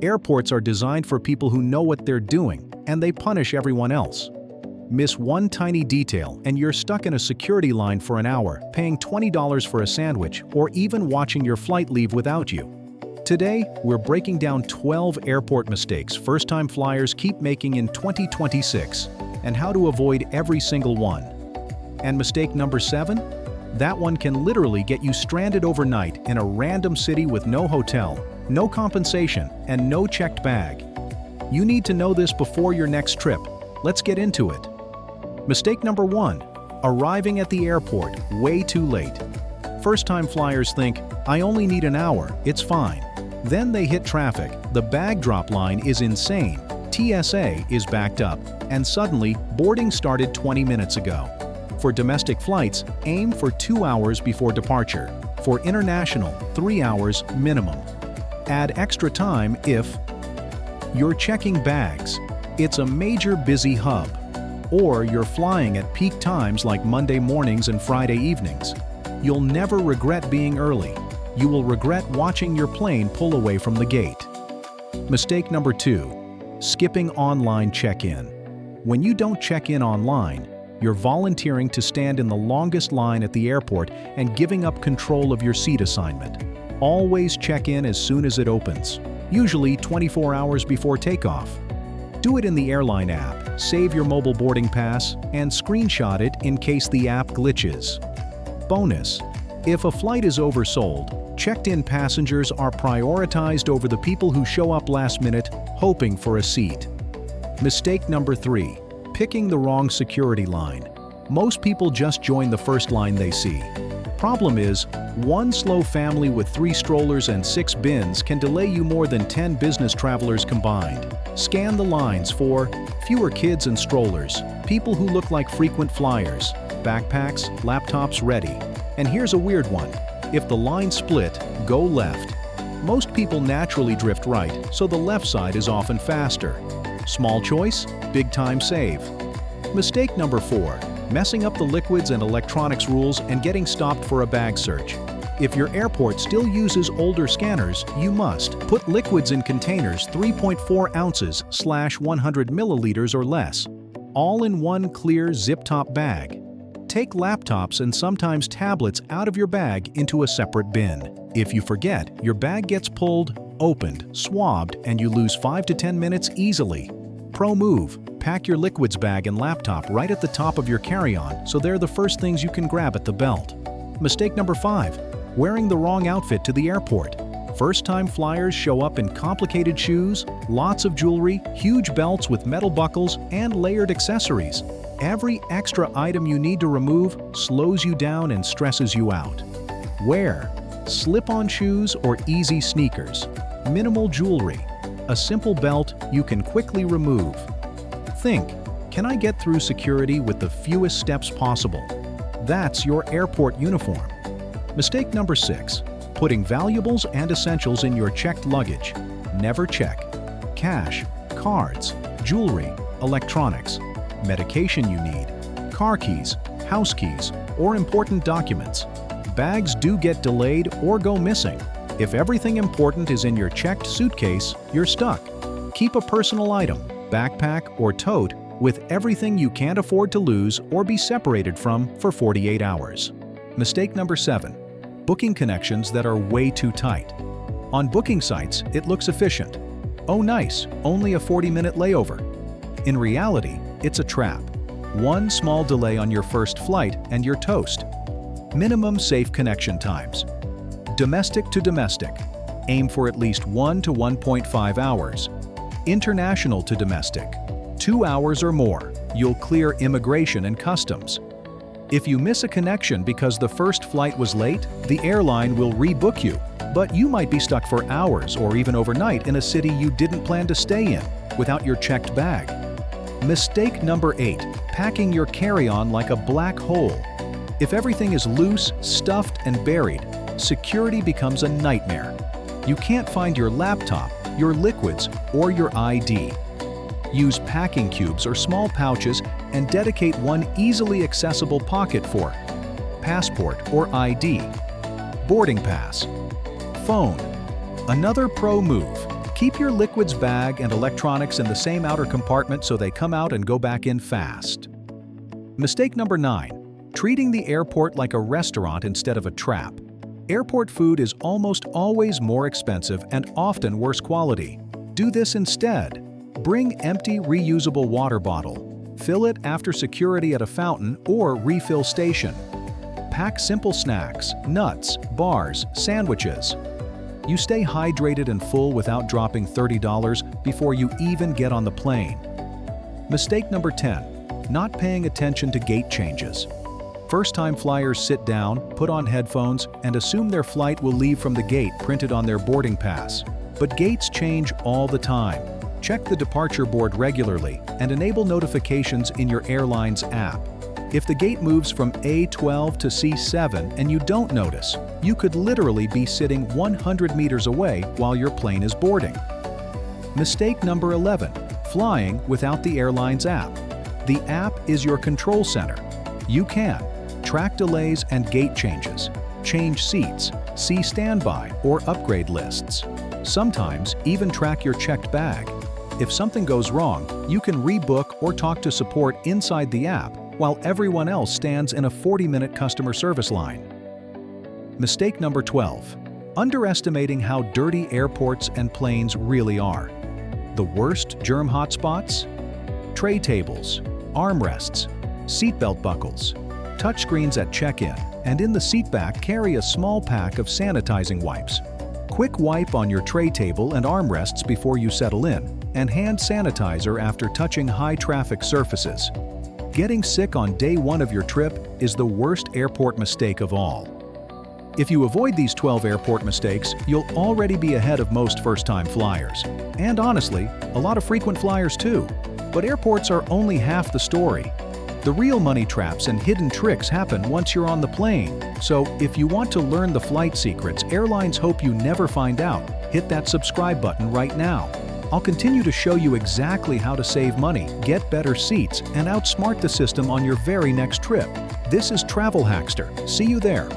Airports are designed for people who know what they're doing, and they punish everyone else. Miss one tiny detail and you're stuck in a security line for an hour, paying $20 for a sandwich, or even watching your flight leave without you. Today, we're breaking down 12 airport mistakes first-time flyers keep making in 2026, and how to avoid every single one. And mistake number 7? That one can literally get you stranded overnight in a random city with no hotel, no compensation, and no checked bag. You need to know this before your next trip. Let's get into it. Mistake number 1. Arriving at the airport way too late. First-time flyers think, I only need an hour, it's fine. Then they hit traffic, the bag drop line is insane, TSA is backed up, and suddenly, boarding started 20 minutes ago. For domestic flights, aim for 2 hours before departure. For international, 3 hours minimum. Add extra time if you're checking bags, it's a major busy hub, or you're flying at peak times like Monday mornings and Friday evenings. You'll never regret being early. You will regret watching your plane pull away from the gate. Mistake number 2. Skipping online check-in. When you don't check in online, you're volunteering to stand in the longest line at the airport and giving up control of your seat assignment. Always check in as soon as it opens, usually 24 hours before takeoff. Do it in the airline app, save your mobile boarding pass, and screenshot it in case the app glitches. Bonus: if a flight is oversold, checked-in passengers are prioritized over the people who show up last minute hoping for a seat. Mistake number 3. Picking the wrong security line. Most people just join the first line they see. Problem is, one slow family with 3 strollers and 6 bins can delay you more than 10 business travelers combined. Scan the lines for fewer kids and strollers, people who look like frequent flyers, backpacks, laptops ready. And here's a weird one. If the line split, go left. Most people naturally drift right, so the left side is often faster. Small choice, big time save. Mistake number 4. Messing up the liquids and electronics rules and getting stopped for a bag search. If your airport still uses older scanners, you must put liquids in containers 3.4 ounces / 100 milliliters or less, all in one clear zip-top bag. Take laptops and sometimes tablets out of your bag into a separate bin. If you forget, your bag gets pulled, opened, swabbed, and you lose 5 to 10 minutes easily. Pro move: pack your liquids bag and laptop right at the top of your carry-on so they're the first things you can grab at the belt. Mistake number 5. Wearing the wrong outfit to the airport. First-time flyers show up in complicated shoes, lots of jewelry, huge belts with metal buckles, and layered accessories. Every extra item you need to remove slows you down and stresses you out. Wear slip-on shoes or easy sneakers. Minimal jewelry. A simple belt you can quickly remove. Think, can I get through security with the fewest steps possible? That's your airport uniform. Mistake number 6. Putting valuables and essentials in your checked luggage. Never check cash, cards, jewelry, electronics, medication you need, car keys, house keys, or important documents. Bags do get delayed or go missing. If everything important is in your checked suitcase, you're stuck. Keep a personal item, backpack or tote, with everything you can't afford to lose or be separated from for 48 hours. Mistake number 7. Booking connections that are way too tight. On booking sites, it looks efficient. Oh nice, only a 40-minute layover. In reality, it's a trap. One small delay on your first flight and you're toast. Minimum safe connection times. Domestic to domestic. Aim for at least 1 to 1.5 hours. International to domestic. 2 hours or more. You'll clear immigration and customs. If you miss a connection because the first flight was late, the airline will rebook you, but you might be stuck for hours or even overnight in a city you didn't plan to stay in without your checked bag. Mistake number 8. Packing your carry-on like a black hole. If everything is loose, stuffed, and buried, security becomes a nightmare. You can't find your laptop, your liquids, or your ID. Use packing cubes or small pouches and dedicate one easily accessible pocket for passport or ID, boarding pass, phone. Another pro move: Keep your liquids bag and electronics in the same outer compartment so they come out and go back in fast. Mistake number 9. Treating the airport like a restaurant instead of a trap. Airport food is almost always more expensive and often worse quality. Do this instead. Bring empty, reusable water bottle. Fill it after security at a fountain or refill station. Pack simple snacks, nuts, bars, sandwiches. You stay hydrated and full without dropping $30 before you even get on the plane. Mistake number 10. Not paying attention to gate changes. First-time flyers sit down, put on headphones, and assume their flight will leave from the gate printed on their boarding pass. But gates change all the time. Check the departure board regularly and enable notifications in your airline's app. If the gate moves from A12 to C7 and you don't notice, you could literally be sitting 100 meters away while your plane is boarding. Mistake number 11. Flying without the airline's app. The app is your control center. You can track delays and gate changes, change seats, see standby or upgrade lists. Sometimes even track your checked bag. If something goes wrong, you can rebook or talk to support inside the app while everyone else stands in a 40-minute customer service line. Mistake number 12. Underestimating how dirty airports and planes really are. The worst germ hotspots? Tray tables, armrests, seatbelt buckles, touchscreens at check-in, and in the seatback carry a small pack of sanitizing wipes. Quick wipe on your tray table and armrests before you settle in, and hand sanitizer after touching high-traffic surfaces. Getting sick on day 1 of your trip is the worst airport mistake of all. If you avoid these 12 airport mistakes, you'll already be ahead of most first-time flyers. And honestly, a lot of frequent flyers too. But airports are only half the story. The real money traps and hidden tricks happen once you're on the plane. So if you want to learn the flight secrets airlines hope you never find out, hit that subscribe button right now. I'll continue to show you exactly how to save money, get better seats, and outsmart the system on your very next trip. This is Travel-Hackster. See you there.